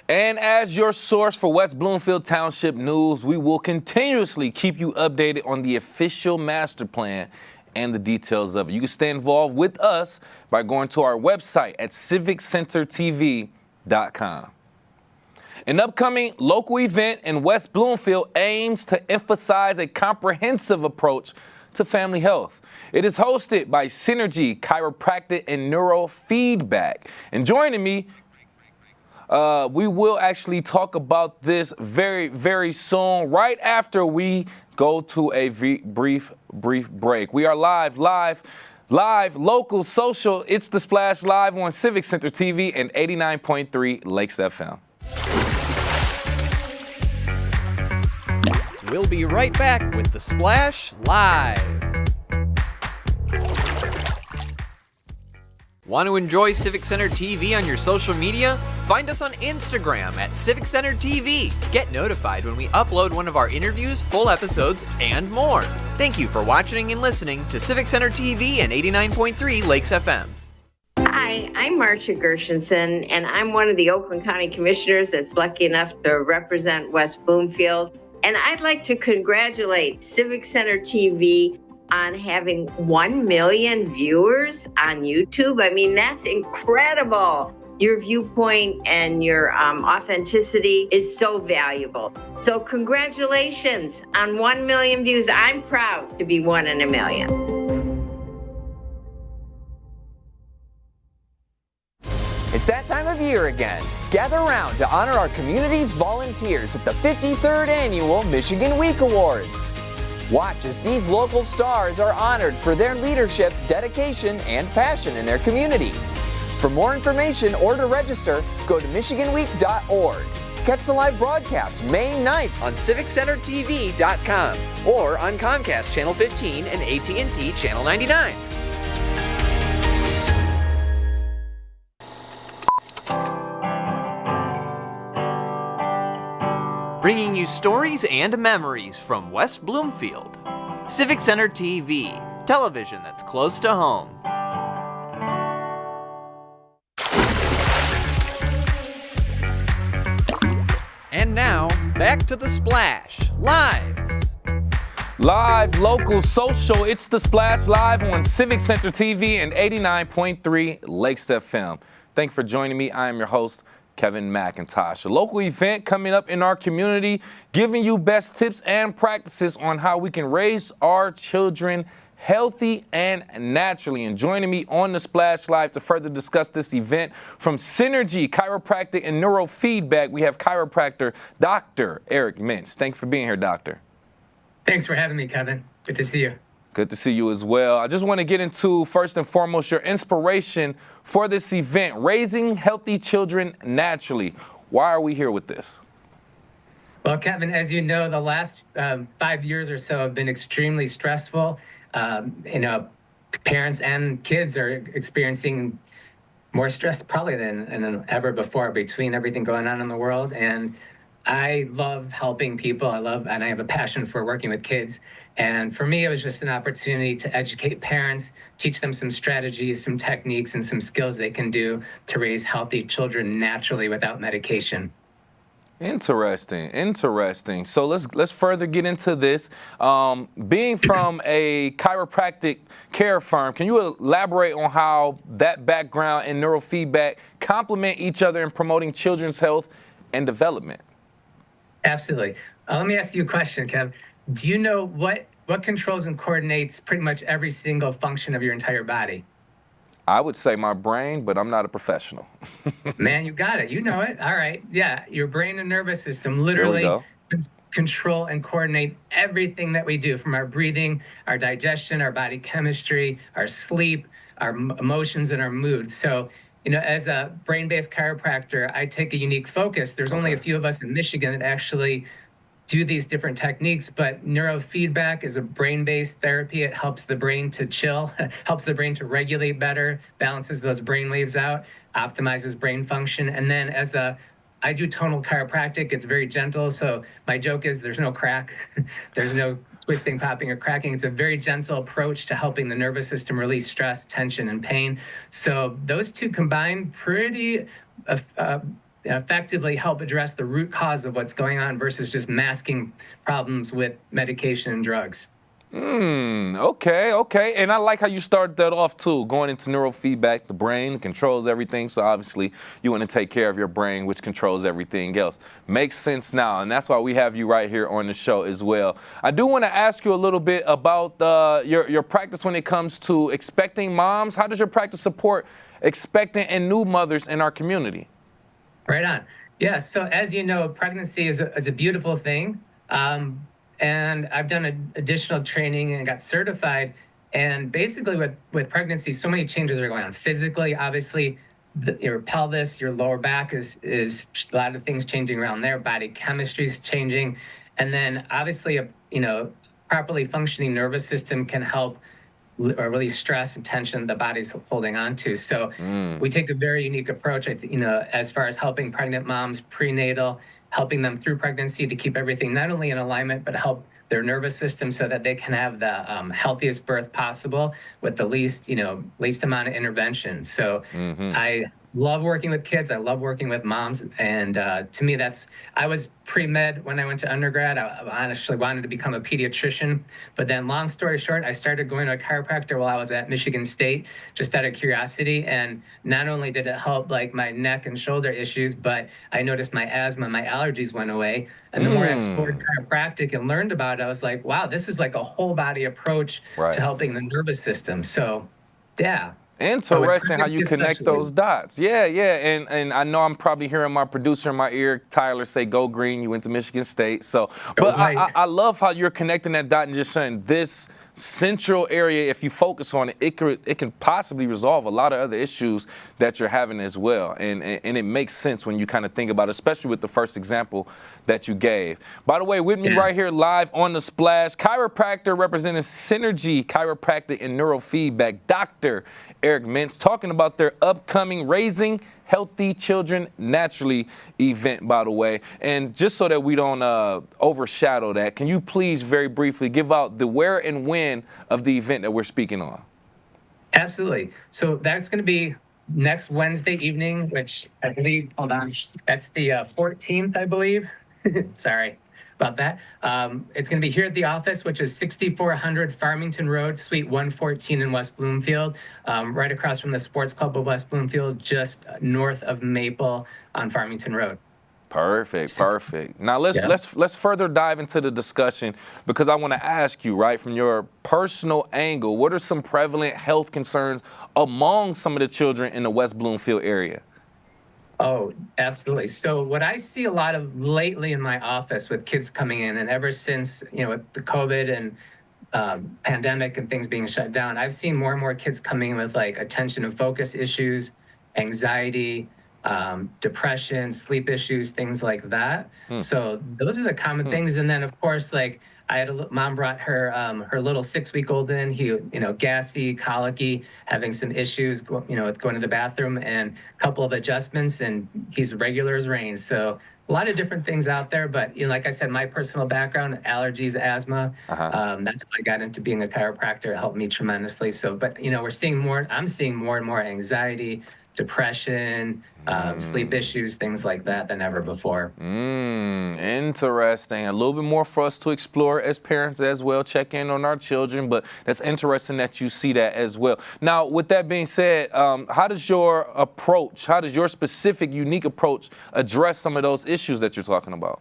And as your source for West Bloomfield Township news, we will continuously keep you updated on the official master plan and the details of it. You can stay involved with us by going to our website at civiccentertv.com. An upcoming local event in West Bloomfield aims to emphasize a comprehensive approach to family health. It is hosted by Synergy Chiropractic and Neurofeedback. And joining me, we will actually talk about this very, very soon, right after we go to a brief break. We are live Live, local, social, it's The Splash Live on Civic Center TV and 89.3 Lakes FM. We'll be right back with The Splash Live. Want to enjoy Civic Center TV on your social media? Find us on Instagram at Civic Center TV. Get notified when we upload one of our interviews, full episodes, and more. Thank you for watching and listening to Civic Center TV and 89.3 Lakes FM. Hi, I'm Marcia Gershenson, and I'm one of the Oakland County Commissioners that's lucky enough to represent West Bloomfield. And I'd like to congratulate Civic Center TV on having 1 million viewers on YouTube. I mean, that's incredible. Your viewpoint and your authenticity is so valuable. So congratulations on 1 million views. I'm proud to be one in a million. It's that time of year again. Gather around to honor our community's volunteers at the 53rd Annual Michigan Week Awards. Watch as these local stars are honored for their leadership, dedication, and passion in their community. For more information or to register, go to michiganweek.org. Catch the live broadcast May 9th on civiccentertv.com or on Comcast Channel 15 and AT&T Channel 99. Bringing you stories and memories from West Bloomfield. Civic Center TV, television that's close to home. And now, back to The Splash, live. Live, local, social, it's The Splash Live on Civic Center TV and 89.3 Lakes FM. Thanks for joining me. I am your host, Kevin McIntosh. A local event coming up in our community, giving you best tips and practices on how we can raise our children healthy and naturally. And joining me on The Splash Live to further discuss this event from Synergy Chiropractic and Neurofeedback, we have chiropractor Dr. Eric Mintz. Thanks for being here, Doctor. Thanks for having me, Kevin. Good to see you. Good to see you as well. I just want to get into, first and foremost, your inspiration for this event, raising healthy children naturally. Why are we here with this? Well, Kevin, as you know, the last 5 years or so have been extremely stressful. Parents and kids are experiencing more stress probably than ever before between everything going on in the world. And I love helping people. And I have a passion for working with kids. And for me, it was just an opportunity to educate parents, teach them some strategies, some techniques, and some skills they can do to raise healthy children naturally without medication. Interesting. So let's further get into this. Being from a chiropractic care firm, can you elaborate on how that background and neurofeedback complement each other in promoting children's health and development? Absolutely. Let me ask you a question, Kev. Do you know what controls and coordinates pretty much every single function of your entire body? I would say my brain, but I'm not a professional. Man, you got it. You know it. All right. Yeah, your brain and nervous system literally control and coordinate everything that we do, from our breathing, our digestion, our body chemistry, our sleep, our emotions, and our moods. So, as a brain-based chiropractor, I take a unique focus. There's only a few of us in Michigan that actually do these different techniques, but neurofeedback is a brain-based therapy. It helps the brain to chill, helps the brain to regulate better, balances those brain waves out, optimizes brain function. And then I do tonal chiropractic. It's very gentle. So my joke is there's no crack. There's no twisting, popping, or cracking. It's a very gentle approach to helping the nervous system release stress, tension, and pain. So those two combined pretty effectively help address the root cause of what's going on versus just masking problems with medication and drugs. Okay. And I like how you started that off too, going into neurofeedback. The brain controls everything, so obviously you want to take care of your brain, which controls everything else. Makes sense now, and that's why we have you right here on the show as well. I do want to ask you a little bit about your practice when it comes to expecting moms. How does your practice support expectant and new mothers in our community? Right on. Yeah, so as you know, pregnancy is a beautiful thing. And I've done additional training and got certified. And basically with pregnancy, so many changes are going on physically. Obviously, your pelvis, your lower back is a lot of things changing around there. Body chemistry is changing. And then obviously, properly functioning nervous system can help or release stress and tension the body's holding on to. So we take a very unique approach, as far as helping pregnant moms prenatal, helping them through pregnancy to keep everything not only in alignment, but help their nervous system so that they can have the healthiest birth possible with the least amount of intervention. So I love working with kids. I love working with moms. And to me, I was pre-med when I went to undergrad. I honestly wanted to become a pediatrician. But then long story short, I started going to a chiropractor while I was at Michigan State, just out of curiosity. And not only did it help like my neck and shoulder issues, but I noticed my asthma, my allergies went away. And the more I explored chiropractic and learned about it, I was like, wow, this is like a whole body approach to helping the nervous system. So, yeah. Interesting how you connect those dots. Yeah. And I know I'm probably hearing my producer in my ear, Tyler, say, go green, you went to Michigan State. So, but I love how you're connecting that dot and just saying this central area, if you focus on it, it can possibly resolve a lot of other issues that you're having as well. And it makes sense when you kind of think about it, especially with the first example that you gave. By the way, with me right here live on The Splash, chiropractor representing Synergy Chiropractic and Neurofeedback, Dr. Eric Mintz, talking about their upcoming Raising Healthy Children Naturally event, by the way. And just so that we don't overshadow that, can you please very briefly give out the where and when of the event that we're speaking on? Absolutely. So that's going to be next Wednesday evening, which I believe, hold on, that's the 14th, I believe. Sorry about that. It's going to be here at the office, which is 6400 Farmington Road, Suite 114 in West Bloomfield, right across from the Sports Club of West Bloomfield, just north of Maple on Farmington Road. Perfect. Now let's further dive into the discussion, because I want to ask you, right, from your personal angle, what are some prevalent health concerns among some of the children in the West Bloomfield area? Oh, absolutely. So what I see a lot of lately in my office with kids coming in, and ever since, with the COVID and pandemic and things being shut down, I've seen more and more kids coming in with like attention and focus issues, anxiety, depression, sleep issues, things like that. So those are the common things. And then of course, like I had mom brought her her little 6-week-old in. He, gassy, colicky, having some issues, with going to the bathroom, and a couple of adjustments, and he's regular as rain. So a lot of different things out there. But like I said, my personal background, allergies, asthma. That's how I got into being a chiropractor. It helped me tremendously. So, but I'm seeing more and more anxiety, depression, sleep issues, things like that than ever before. Interesting. A little bit more for us to explore as parents as well, check in on our children, but that's interesting that you see that as well. Now, with that being said, how does your specific, unique approach address some of those issues that you're talking about?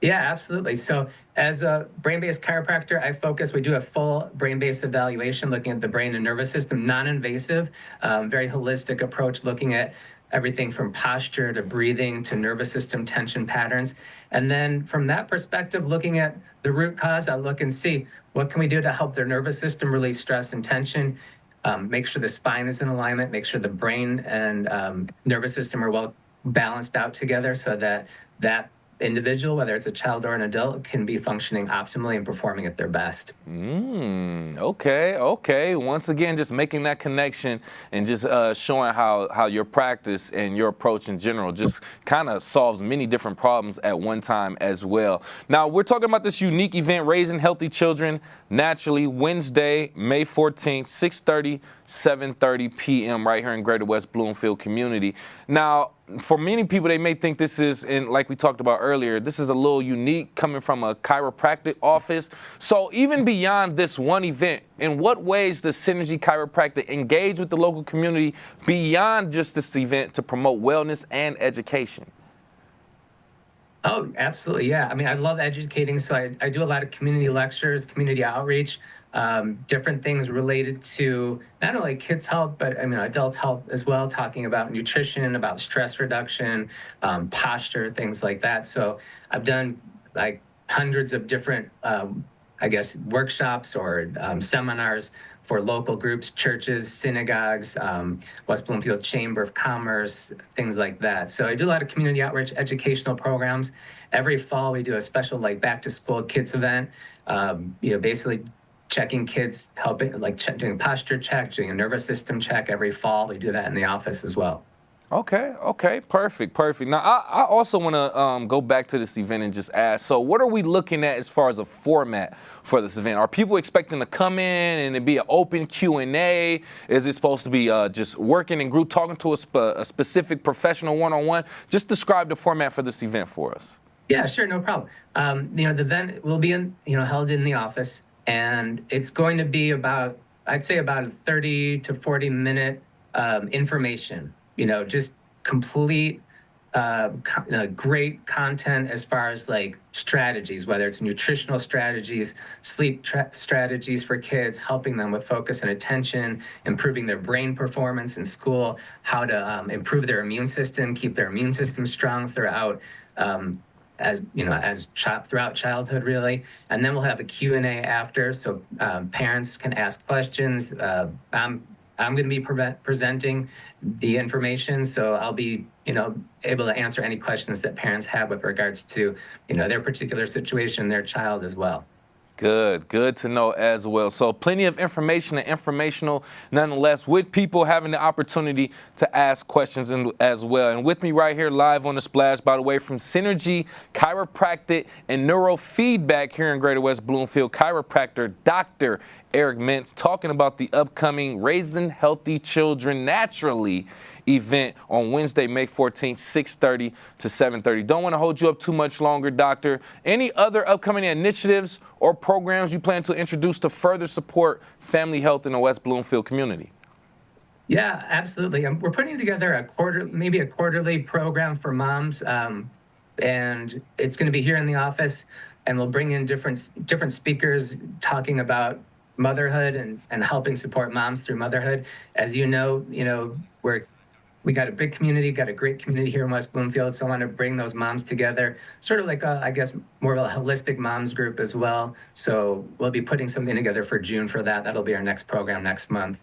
Yeah, absolutely. So as a brain-based chiropractor, we do a full brain-based evaluation, looking at the brain and nervous system, non-invasive, very holistic approach, looking at everything from posture to breathing to nervous system tension patterns. And then from that perspective, looking at the root cause, I look and see what can we do to help their nervous system release stress and tension, make sure the spine is in alignment, make sure the brain and nervous system are well balanced out together, so that individual, whether it's a child or an adult, can be functioning optimally and performing at their best. Okay. Once again, just making that connection and just showing how your practice and your approach in general just kind of solves many different problems at one time as well. Now, we're talking about this unique event, Raising Healthy Children Naturally, Wednesday, May 14th, 6:30, 7:30 p.m. right here in Greater West Bloomfield community. Now, for many people, they may think this is, and like we talked about earlier, this is a little unique coming from a chiropractic office. So even beyond this one event, in what ways does Synergy Chiropractic engage with the local community beyond just this event to promote wellness and education? Oh, absolutely. Yeah. I mean, I love educating. So I do a lot of community lectures, community outreach, different things related to not only kids' health, but adults' health as well, talking about nutrition, about stress reduction, posture, things like that. So I've done like hundreds of different workshops or seminars for local groups, churches, synagogues, West Bloomfield Chamber of Commerce, things like that. So I do a lot of community outreach educational programs. Every fall we do a special back to school kids event, basically checking kids, helping doing a posture check, doing a nervous system check every fall. We do that in the office as well. Okay, perfect. Now, I also want to go back to this event and just ask, so what are we looking at as far as a format for this event? Are people expecting to come in and it be an open Q&A? Is it supposed to be just working in group, talking to a specific professional one-on-one? Just describe the format for this event for us. Yeah, sure, no problem. The event will be held in the office, and it's going to be I'd say about a 30 to 40 minute information. Just complete, great content as far as strategies, whether it's nutritional strategies, sleep strategies for kids, helping them with focus and attention, improving their brain performance in school, how to improve their immune system, keep their immune system strong throughout, throughout childhood, really. And then we'll have a Q&A after, so parents can ask questions. I'm going to be presenting the information, so I'll be, able to answer any questions that parents have with regards to, their particular situation, their child as well. Good to know as well. So plenty of information and informational nonetheless, with people having the opportunity to ask questions as well. And with me right here live on the Splash, by the way, from Synergy Chiropractic and Neurofeedback here in Greater West Bloomfield, chiropractor Dr. Eric Mintz, talking about the upcoming Raising Healthy Children Naturally event on Wednesday, May 14th, 6:30 to 7:30. Don't want to hold you up too much longer, Doctor. Any other upcoming initiatives or programs you plan to introduce to further support family health in the West Bloomfield community? Yeah, absolutely. We're putting together a quarterly program for moms, and it's going to be here in the office, and we'll bring in different speakers talking about motherhood and helping support moms through motherhood. As you know, we got a big community, got a great community here in West Bloomfield, so I want to bring those moms together, sort of like more of a holistic moms group as well. So we'll be putting something together for June for that. That'll be our next program next month.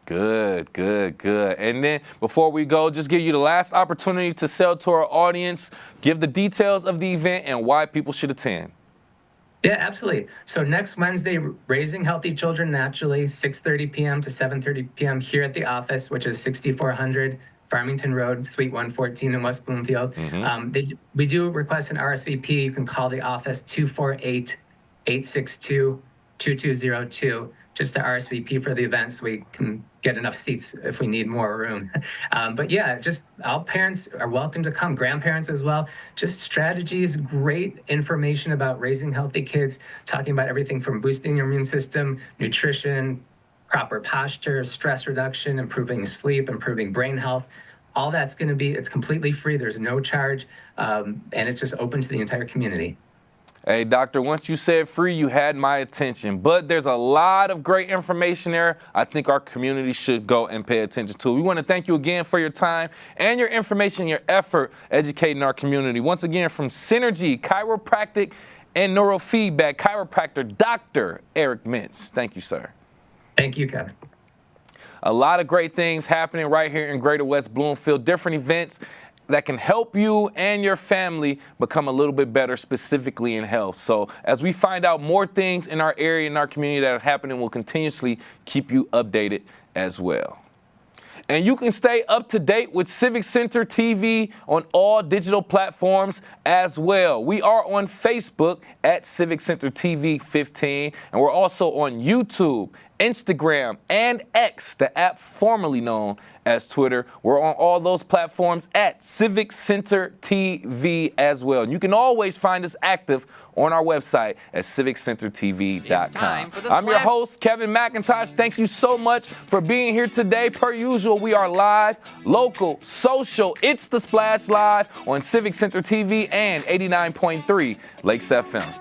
Good. And then before we go, just give you the last opportunity to sell to our audience, give the details of the event and why people should attend. Yeah, absolutely. So next Wednesday, Raising Healthy Children Naturally, 6:30 p.m. to 7:30 p.m. here at the office, which is 6400 Farmington Road, Suite 114 in West Bloomfield. Mm-hmm. We do request an RSVP. You can call the office 248-862-2202 just to RSVP for the event so we can get enough seats if we need more room. But yeah, just all parents are welcome to come, grandparents as well. Just strategies, great information about raising healthy kids, talking about everything from boosting your immune system, nutrition, proper posture, stress reduction, improving sleep, improving brain health. All that's going to be, it's completely free. There's no charge, and it's just open to the entire community. Hey, Doctor, once you said free, you had my attention. But there's a lot of great information there I think our community should go and pay attention to. We want to thank you again for your time and your information, your effort educating our community. Once again, from Synergy Chiropractic and Neurofeedback, chiropractor Dr. Eric Mintz. Thank you, sir. Thank you, Kevin. A lot of great things happening right here in Greater West Bloomfield, different events that can help you and your family become a little bit better, specifically in health. So as we find out more things in our area, in our community that are happening, we'll continuously keep you updated as well. And you can stay up to date with Civic Center TV on all digital platforms as well. We are on Facebook at Civic Center TV 15, and we're also on YouTube, Instagram, and X, the app formerly known as Twitter. We're on all those platforms at Civic Center TV as well. And you can always find us active on our website at civiccentertv.com. I'm your host, Kevin McIntosh. Thank you so much for being here today. Per usual, we are live, local, social. It's the Splash Live on Civic Center TV and 89.3 Lakes FM.